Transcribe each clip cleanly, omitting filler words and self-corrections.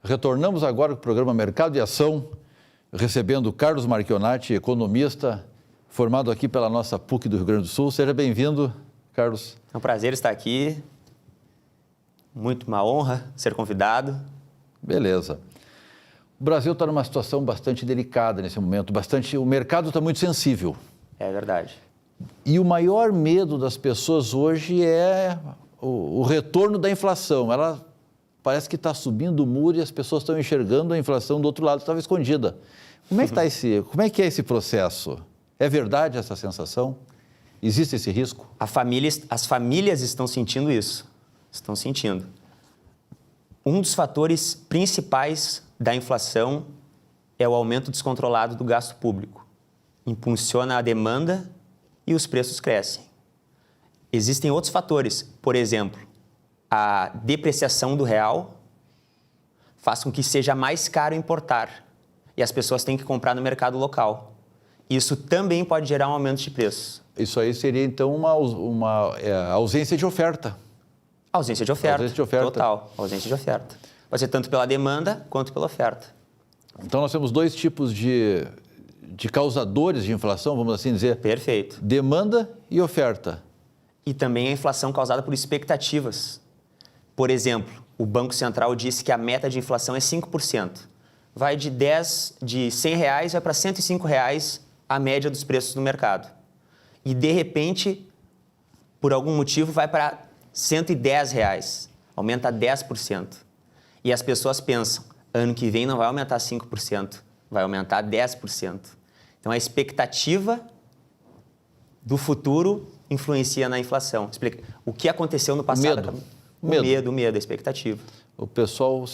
Retornamos agora com o programa Mercado e Ação, recebendo Carlos Marchionati, economista, formado aqui pela nossa PUC do Rio Grande do Sul. Seja bem-vindo, Carlos. É um prazer estar aqui. Muito uma honra ser convidado. Beleza. O Brasil está numa situação bastante delicada nesse momento, o mercado está muito sensível. É verdade. E o maior medo das pessoas hoje é o retorno da inflação. Ela parece que está subindo o muro e as pessoas estão enxergando a inflação do outro lado, estava escondida. Como é que é esse processo? É verdade essa sensação? Existe esse risco? As famílias estão sentindo isso. Estão sentindo. Um dos fatores principais da inflação é o aumento descontrolado do gasto público. Impulsiona a demanda e os preços crescem. Existem outros fatores, por exemplo, a depreciação do real faz com que seja mais caro importar e as pessoas têm que comprar no mercado local. Isso também pode gerar um aumento de preços. Isso aí seria, então, uma ausência de oferta. Ausência de oferta. Ausência de oferta. Total, ausência de oferta. Pode ser tanto pela demanda quanto pela oferta. Então, nós temos dois tipos de causadores de inflação, vamos assim dizer. Perfeito. Demanda e oferta. E também a inflação causada por expectativas. Por exemplo, o Banco Central disse que a meta de inflação é 5%. Vai de R$100 vai para R$105 a média dos preços no mercado. E, de repente, por algum motivo, vai para R$110. Aumenta 10%. E as pessoas pensam, ano que vem não vai aumentar 5%, vai aumentar 10%. Então, a expectativa do futuro influencia na inflação. Explica. O que aconteceu no passado? O medo, a expectativa. O pessoal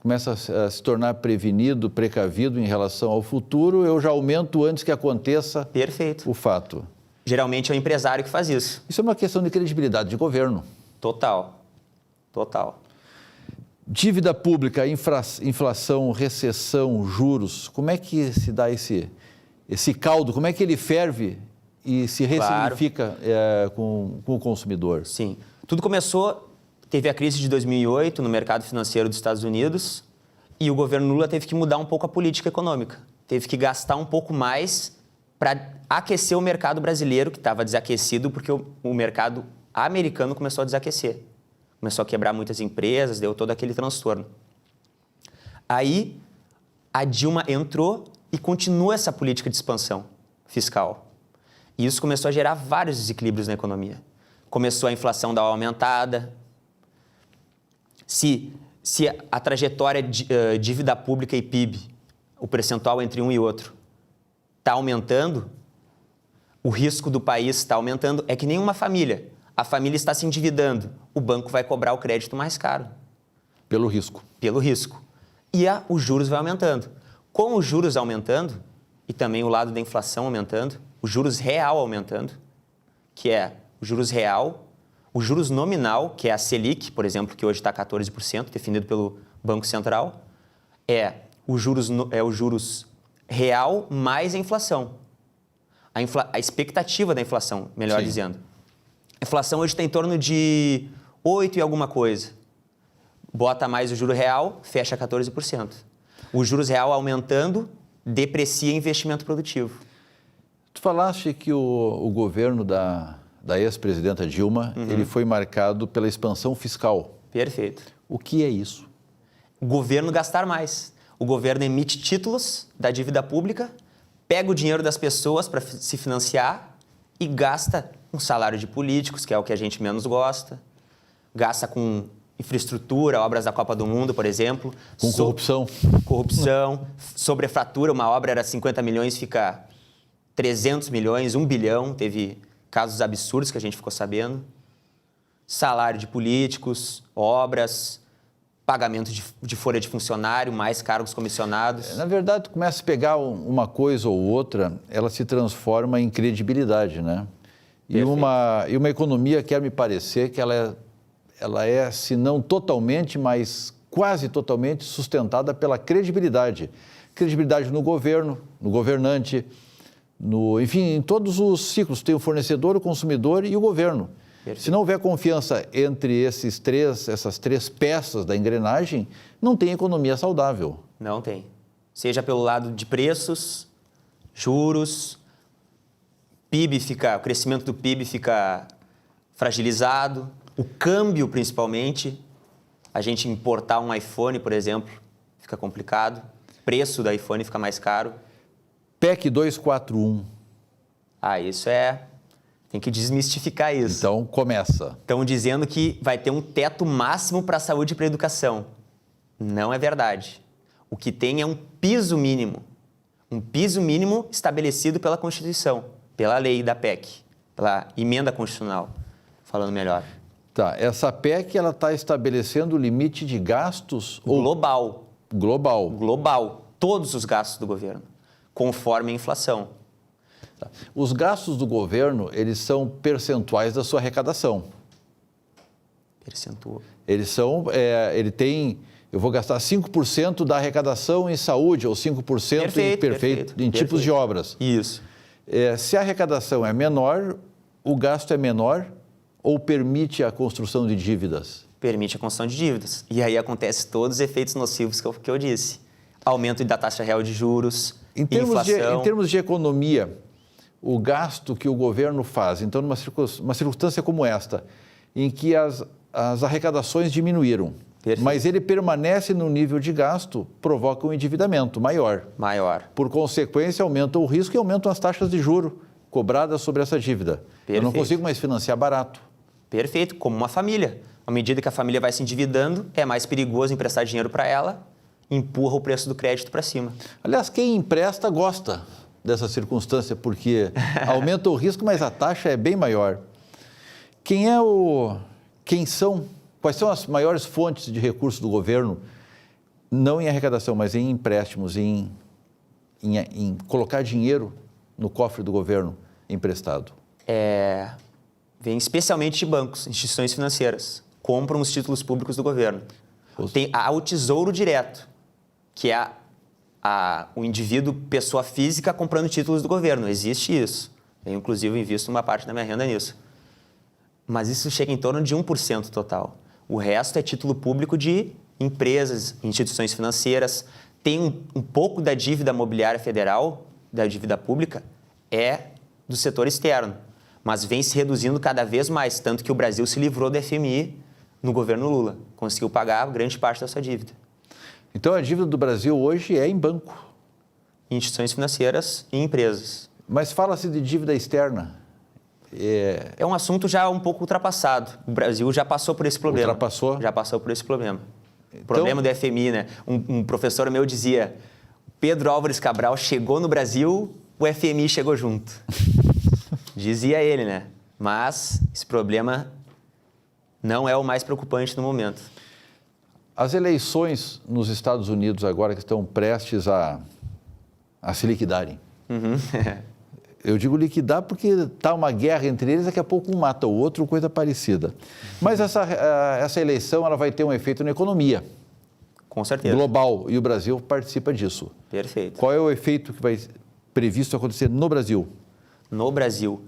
começa a se tornar prevenido, precavido em relação ao futuro. Eu já aumento antes que aconteça o fato. Geralmente é o empresário que faz isso. Isso é uma questão de credibilidade de governo. Total. Dívida pública, inflação, recessão, juros. Como é que se dá esse caldo? Como é que ele ferve e se ressignifica com o consumidor? Sim. Tudo começou, teve a crise de 2008 no mercado financeiro dos Estados Unidos e o governo Lula teve que mudar um pouco a política econômica. Teve que gastar um pouco mais para aquecer o mercado brasileiro, que estava desaquecido porque o mercado americano começou a desaquecer. Começou a quebrar muitas empresas, deu todo aquele transtorno. Aí, a Dilma entrou e continua essa política de expansão fiscal. E isso começou a gerar vários desequilíbrios na economia. Começou a inflação dar uma aumentada. Se a trajetória de dívida pública e PIB, o percentual entre um e outro, está aumentando, o risco do país está aumentando. É que nem uma família. A família está se endividando. O banco vai cobrar o crédito mais caro. Pelo risco. Pelo risco. E os juros vai aumentando. Com os juros aumentando, e também o lado da inflação aumentando, o juros real aumentando, que é o juros real, o juros nominal, que é a Selic, por exemplo, que hoje está 14%, definido pelo Banco Central, é o juros real mais a inflação. A expectativa da inflação, melhor dizendo. A inflação hoje está em torno de 8 e alguma coisa. Bota mais o juro real, fecha 14%. O juros real aumentando, deprecia investimento produtivo. Tu falaste que o governo da ex-presidenta Dilma, ele foi marcado pela expansão fiscal. Perfeito. O que é isso? O governo gastar mais. O governo emite títulos da dívida pública, pega o dinheiro das pessoas para se financiar e gasta com salário de políticos, que é o que a gente menos gosta, gasta com infraestrutura, obras da Copa do Mundo, por exemplo. Com corrupção. Corrupção, sobrefratura, uma obra era 50 milhões, fica 300 milhões, 1 bilhão, teve casos absurdos que a gente ficou sabendo. Salário de políticos, obras, pagamento de folha de funcionário, mais cargos comissionados. Na verdade, tu começa a pegar uma coisa ou outra, ela se transforma em credibilidade, né? E uma economia, quer me parecer, que ela é, se não totalmente, mas quase totalmente sustentada pela credibilidade. Credibilidade no governo, no governante, enfim, em todos os ciclos. Tem o fornecedor, o consumidor e o governo. Perfeito. Se não houver confiança entre essas três peças da engrenagem, não tem economia saudável. Não tem. Seja pelo lado de preços, juros, o crescimento do PIB fica fragilizado, o câmbio principalmente. A gente importar um iPhone, por exemplo, fica complicado. O preço do iPhone fica mais caro. PEC 241. Isso tem que desmistificar isso. Então, começa. Estão dizendo que vai ter um teto máximo para a saúde e para a educação. Não é verdade. O que tem é um piso mínimo. Um piso mínimo estabelecido pela Constituição, pela lei da PEC, pela emenda constitucional, falando melhor. Tá, essa PEC ela está estabelecendo o limite de gastos Global. Global. Global. Todos os gastos do governo, conforme a inflação. Tá. Os gastos do governo, eles são percentuais da sua arrecadação. Percentual. Ele tem, eu vou gastar 5% da arrecadação em saúde ou 5% em tipos de obras. Isso. Se a arrecadação é menor, o gasto é menor ou permite a construção de dívidas? Permite a construção de dívidas. E aí acontece todos os efeitos nocivos que eu disse. Aumento da taxa real de juros, inflação. Em termos de economia, o gasto que o governo faz, então, numa circunstância como esta, em que as arrecadações diminuíram, Perfeito. mas ele permanece no nível de gasto, provoca um endividamento maior. Por consequência, aumenta o risco e aumentam as taxas de juros cobradas sobre essa dívida. Perfeito. Eu não consigo mais financiar barato. Perfeito, como uma família. À medida que a família vai se endividando, é mais perigoso emprestar dinheiro para ela, empurra o preço do crédito para cima. Aliás, quem empresta gosta dessa circunstância, porque aumenta o risco, mas a taxa é bem maior. Quais são as maiores fontes de recursos do governo, não em arrecadação, mas em empréstimos, em colocar dinheiro no cofre do governo emprestado? Vem especialmente de bancos, instituições financeiras, compram os títulos públicos do governo. Tem o Tesouro Direto, que é o indivíduo, pessoa física, comprando títulos do governo. Existe isso. Eu, inclusive, invisto uma parte da minha renda nisso. Mas isso chega em torno de 1% total. O resto é título público de empresas, instituições financeiras. Tem um pouco da dívida mobiliária federal, da dívida pública, do setor externo. Mas vem se reduzindo cada vez mais, tanto que o Brasil se livrou do FMI no governo Lula. Conseguiu pagar grande parte da sua dívida. Então, a dívida do Brasil hoje é em banco. Instituições financeiras e empresas. Mas fala-se de dívida externa. É um assunto já um pouco ultrapassado. O Brasil já passou por esse problema. Ultrapassou? Já passou por esse problema. Então, problema do FMI, né? Um professor meu dizia, Pedro Álvares Cabral chegou no Brasil, o FMI chegou junto. Dizia ele, né? Mas esse problema não é o mais preocupante no momento. As eleições nos Estados Unidos agora que estão prestes a se liquidarem. Uhum. Eu digo liquidar porque está uma guerra entre eles, daqui a pouco um mata o outro, coisa parecida. Mas essa eleição ela vai ter um efeito na economia. Com certeza. Global, e o Brasil participa disso. Perfeito. Qual é o efeito que vai previsto acontecer no Brasil? No Brasil,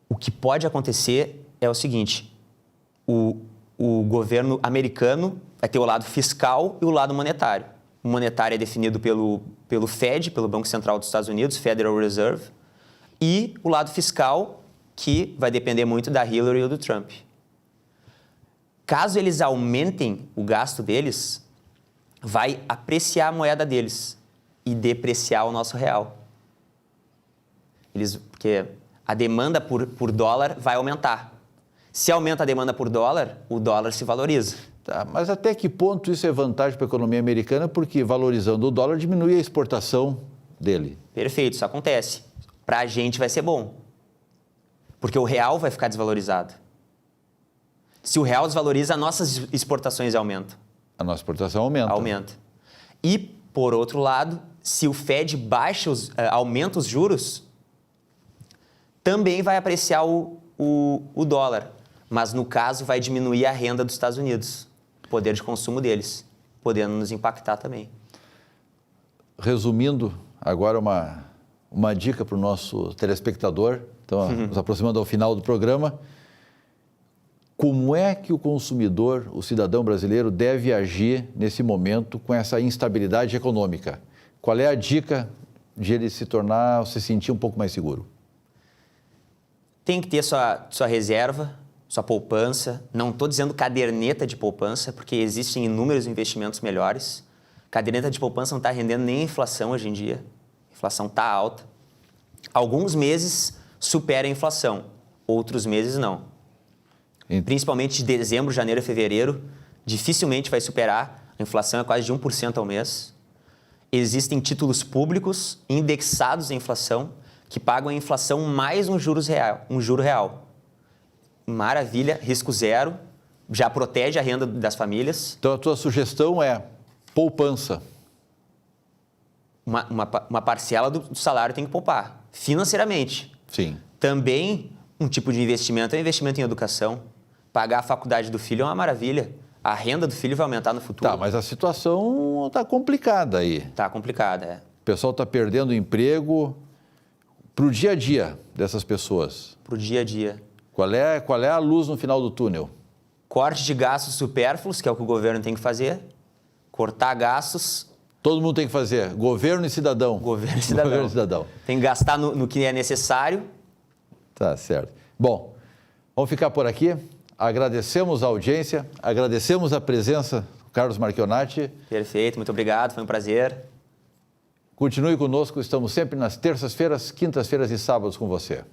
o que pode acontecer é o seguinte, o governo americano vai ter o lado fiscal e o lado monetário. O monetário é definido pelo Fed, pelo Banco Central dos Estados Unidos, Federal Reserve, e o lado fiscal, que vai depender muito da Hillary ou do Trump. Caso eles aumentem o gasto deles, vai apreciar a moeda deles e depreciar o nosso real. Porque a demanda por dólar vai aumentar. Se aumenta a demanda por dólar, o dólar se valoriza. Tá, mas até que ponto isso é vantagem para a economia americana? Porque valorizando o dólar diminui a exportação dele. Perfeito, isso acontece. Para a gente vai ser bom. Porque o real vai ficar desvalorizado. Se o real desvaloriza, as nossas exportações aumentam. A nossa exportação aumenta. Aumenta. E, por outro lado, se o Fed aumenta os juros, também vai apreciar o dólar. Mas, no caso, vai diminuir a renda dos Estados Unidos, o poder de consumo deles, podendo nos impactar também. Resumindo, agora uma dica para o nosso telespectador, então, nos aproximando ao final do programa. Como é que o consumidor, o cidadão brasileiro, deve agir nesse momento com essa instabilidade econômica? Qual é a dica de ele se sentir um pouco mais seguro? Tem que ter sua reserva, sua poupança. Não estou dizendo caderneta de poupança, porque existem inúmeros investimentos melhores. Caderneta de poupança não está rendendo nem a inflação hoje em dia. A inflação está alta. Alguns meses supera a inflação, outros meses não. Principalmente de dezembro, janeiro e fevereiro, dificilmente vai superar. A inflação é quase de 1% ao mês. Existem títulos públicos indexados à inflação que pagam a inflação mais um juro real. Maravilha, risco zero, já protege a renda das famílias. Então, a tua sugestão é poupança. Uma parcela do salário tem que poupar, financeiramente. Sim. Também, um tipo de investimento é investimento em educação. Pagar a faculdade do filho é uma maravilha. A renda do filho vai aumentar no futuro. Tá, mas a situação está complicada aí. Está complicada, é. O pessoal está perdendo emprego para o dia a dia dessas pessoas. Para o dia a dia. Qual é a luz no final do túnel? Corte de gastos supérfluos, que é o que o governo tem que fazer. Cortar gastos. Todo mundo tem que fazer. Governo e cidadão. Governo e cidadão. Governo e cidadão. Tem que gastar no que é necessário. Tá certo. Bom, vamos ficar por aqui. Agradecemos a audiência, agradecemos a presença do Carlos Marchionati. Perfeito, muito obrigado, foi um prazer. Continue conosco, estamos sempre nas terças-feiras, quintas-feiras e sábados com você.